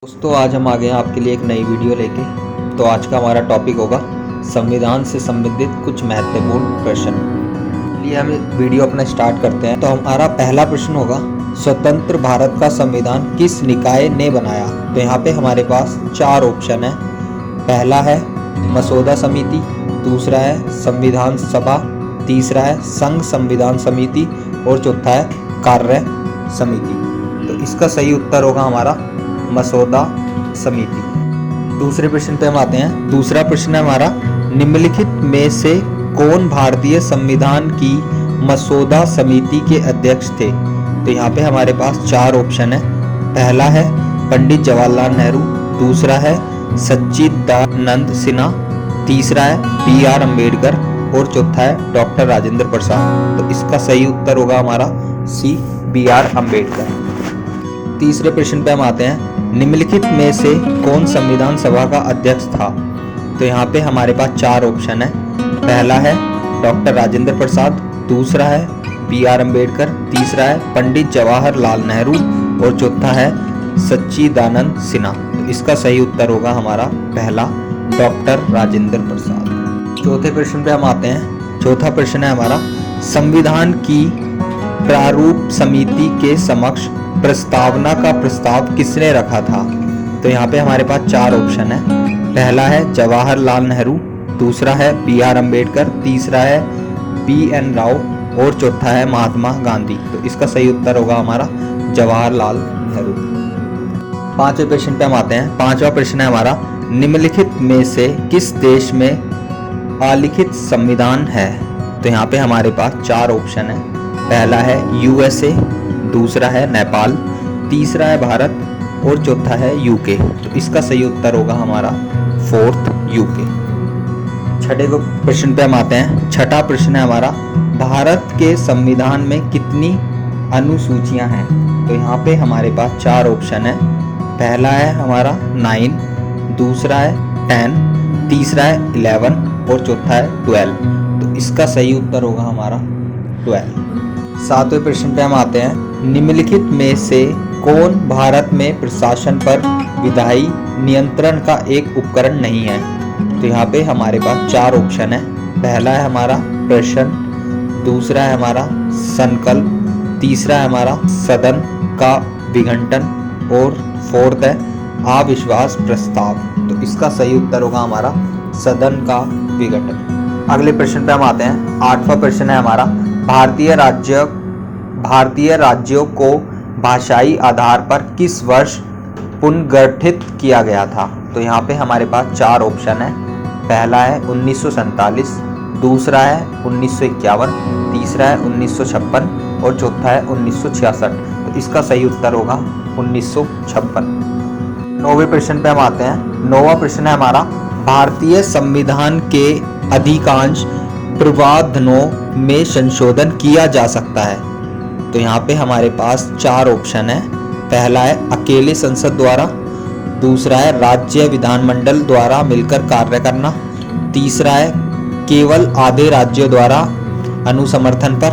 दोस्तों आज हम आ गए हैं आपके लिए एक नई वीडियो लेके। तो आज का हमारा टॉपिक होगा संविधान से संबंधित कुछ महत्वपूर्ण प्रश्न। चलिए हम वीडियो अपना स्टार्ट करते हैं। तो हमारा पहला प्रश्न होगा, स्वतंत्र भारत का संविधान किस निकाय ने बनाया? तो यहाँ पे हमारे पास चार ऑप्शन है। पहला है मसौदा समिति, दूसरा है संविधान सभा, तीसरा है संघ संविधान समिति और चौथा है कार्य समिति। तो इसका सही उत्तर होगा हमारा मसौदा समिति। दूसरे प्रश्न पे हम आते हैं। दूसरा प्रश्न है हमारा, निम्नलिखित में से कौन भारतीय संविधान की मसौदा समिति के अध्यक्ष थे? तो यहाँ पे हमारे पास चार ऑप्शन है। पहला है पंडित जवाहरलाल नेहरू, दूसरा है सच्चिदानंद सिन्हा, तीसरा है B.R. अम्बेडकर और चौथा है डॉक्टर राजेंद्र प्रसाद। तो इसका सही उत्तर होगा हमारा C. B.R. अम्बेडकर। तीसरे प्रश्न पे हम आते हैं, निम्नलिखित में से कौन संविधान सभा का अध्यक्ष था? तो यहाँ पे हमारे पास चार ऑप्शन है। पहला है डॉक्टर राजेंद्र प्रसाद, दूसरा है B.R. अम्बेडकर, तीसरा है पंडित जवाहरलाल नेहरू और चौथा है सच्चिदानंद सिन्हा। तो इसका सही उत्तर होगा हमारा पहला डॉक्टर राजेंद्र प्रसाद। चौथे प्रश्न पे हम आते हैं। चौथा प्रश्न है हमारा, संविधान की प्रारूप समिति के समक्ष प्रस्तावना का प्रस्ताव किसने रखा था? तो यहाँ पे हमारे पास चार ऑप्शन है। पहला है जवाहरलाल नेहरू, दूसरा है B.R. अम्बेडकर, तीसरा है P.N. राव और चौथा है महात्मा गांधी। तो इसका सही उत्तर होगा हमारा जवाहरलाल नेहरू। पांचवें प्रश्न पे हम आते हैं। पांचवा प्रश्न है हमारा, निम्नलिखित में से किस देश में अलिखित संविधान है? तो यहाँ पे हमारे पास चार ऑप्शन है। पहला है USA, दूसरा है नेपाल, तीसरा है भारत और चौथा है UK। तो इसका सही उत्तर होगा हमारा फोर्थ UK। छठे प्रश्न पे हम आते हैं। छठा प्रश्न है हमारा, भारत के संविधान में कितनी अनुसूचियां हैं? तो यहाँ पे हमारे पास चार ऑप्शन है। पहला है हमारा 9, दूसरा है 10, तीसरा है 11 और चौथा है 12। तो इसका सही उत्तर होगा हमारा 12। सातवें प्रश्न पे हम आते हैं। निम्नलिखित में से कौन भारत में प्रशासन पर विधायी नियंत्रण का एक उपकरण नहीं है? तो यहाँ पे हमारे पास चार ऑप्शन है। पहला है हमारा प्रश्न, दूसरा है हमारा संकल्प, तीसरा है हमारा सदन का विघटन और फोर्थ है अविश्वास प्रस्ताव। तो इसका सही उत्तर होगा हमारा सदन का विघटन। अगले प्रश्न पे हम आते हैं। आठवां प्रश्न है हमारा, भारतीय राज्यों को भाषाई आधार पर किस वर्ष पुनर्गठित किया गया था? तो यहाँ पे हमारे पास चार ऑप्शन है। पहला है 1947, दूसरा है 1951, तीसरा है 1956 और चौथा है 1966। तो इसका सही उत्तर होगा 1956। नौवें प्रश्न पे हम आते हैं। नौवां प्रश्न है हमारा, भारतीय संविधान के अधिकांश प्रावधानों में संशोधन किया जा सकता है? तो यहाँ पे हमारे पास चार ऑप्शन है। पहला है अकेले संसद द्वारा, दूसरा है राज्य विधानमंडल द्वारा मिलकर कार्य करना, तीसरा है केवल आधे राज्यों द्वारा अनुसमर्थन पर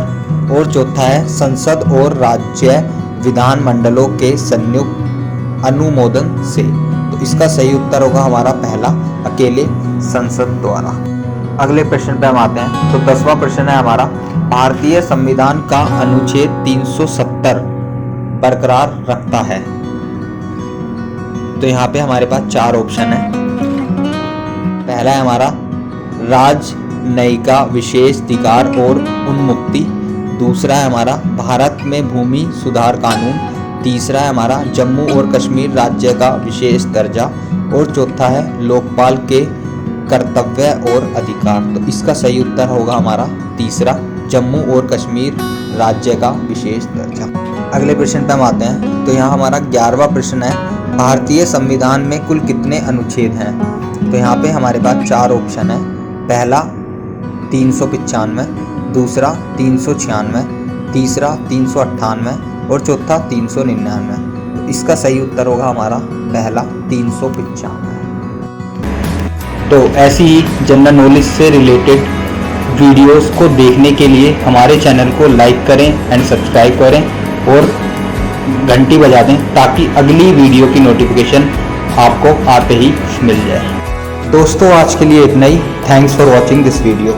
और चौथा है संसद और राज्य विधानमंडलों के संयुक्त अनुमोदन से। तो इसका सही उत्तर होगा हमारा पहला अकेले संसद द्वारा। अगले प्रश्न पे हम आते हैं। तो 10वां प्रश्न है हमारा, भारतीय संविधान का अनुच्छेद 370 बरकरार रखता है? तो यहाँ पे हमारे पास चार ऑप्शन है। पहला है हमारा राजनयिका विशेषाधिकार और उन्मुक्ति, दूसरा है हमारा भारत में भूमि सुधार कानून, तीसरा है हमारा जम्मू और कश्मीर राज्य का विशेष दर्जा और चौथा है लोकपाल के कर्तव्य और अधिकार। तो इसका सही उत्तर होगा हमारा तीसरा, जम्मू और कश्मीर राज्य का विशेष दर्जा। अगले प्रश्न पे हम आते हैं। तो यहाँ हमारा 11वां प्रश्न है, भारतीय संविधान में कुल कितने अनुच्छेद हैं? तो यहाँ पे हमारे पास चार ऑप्शन है। पहला 395, दूसरा 396, तीसरा 398 और चौथा 399। तो इसका सही उत्तर होगा हमारा पहला 395। तो ऐसी ही जनरल नॉलेज से रिलेटेड वीडियोस को देखने के लिए हमारे चैनल को लाइक करें एंड सब्सक्राइब करें और घंटी बजा दें ताकि अगली वीडियो की नोटिफिकेशन आपको आते ही मिल जाए। दोस्तों आज के लिए इतना ही। Thanks for watching this video.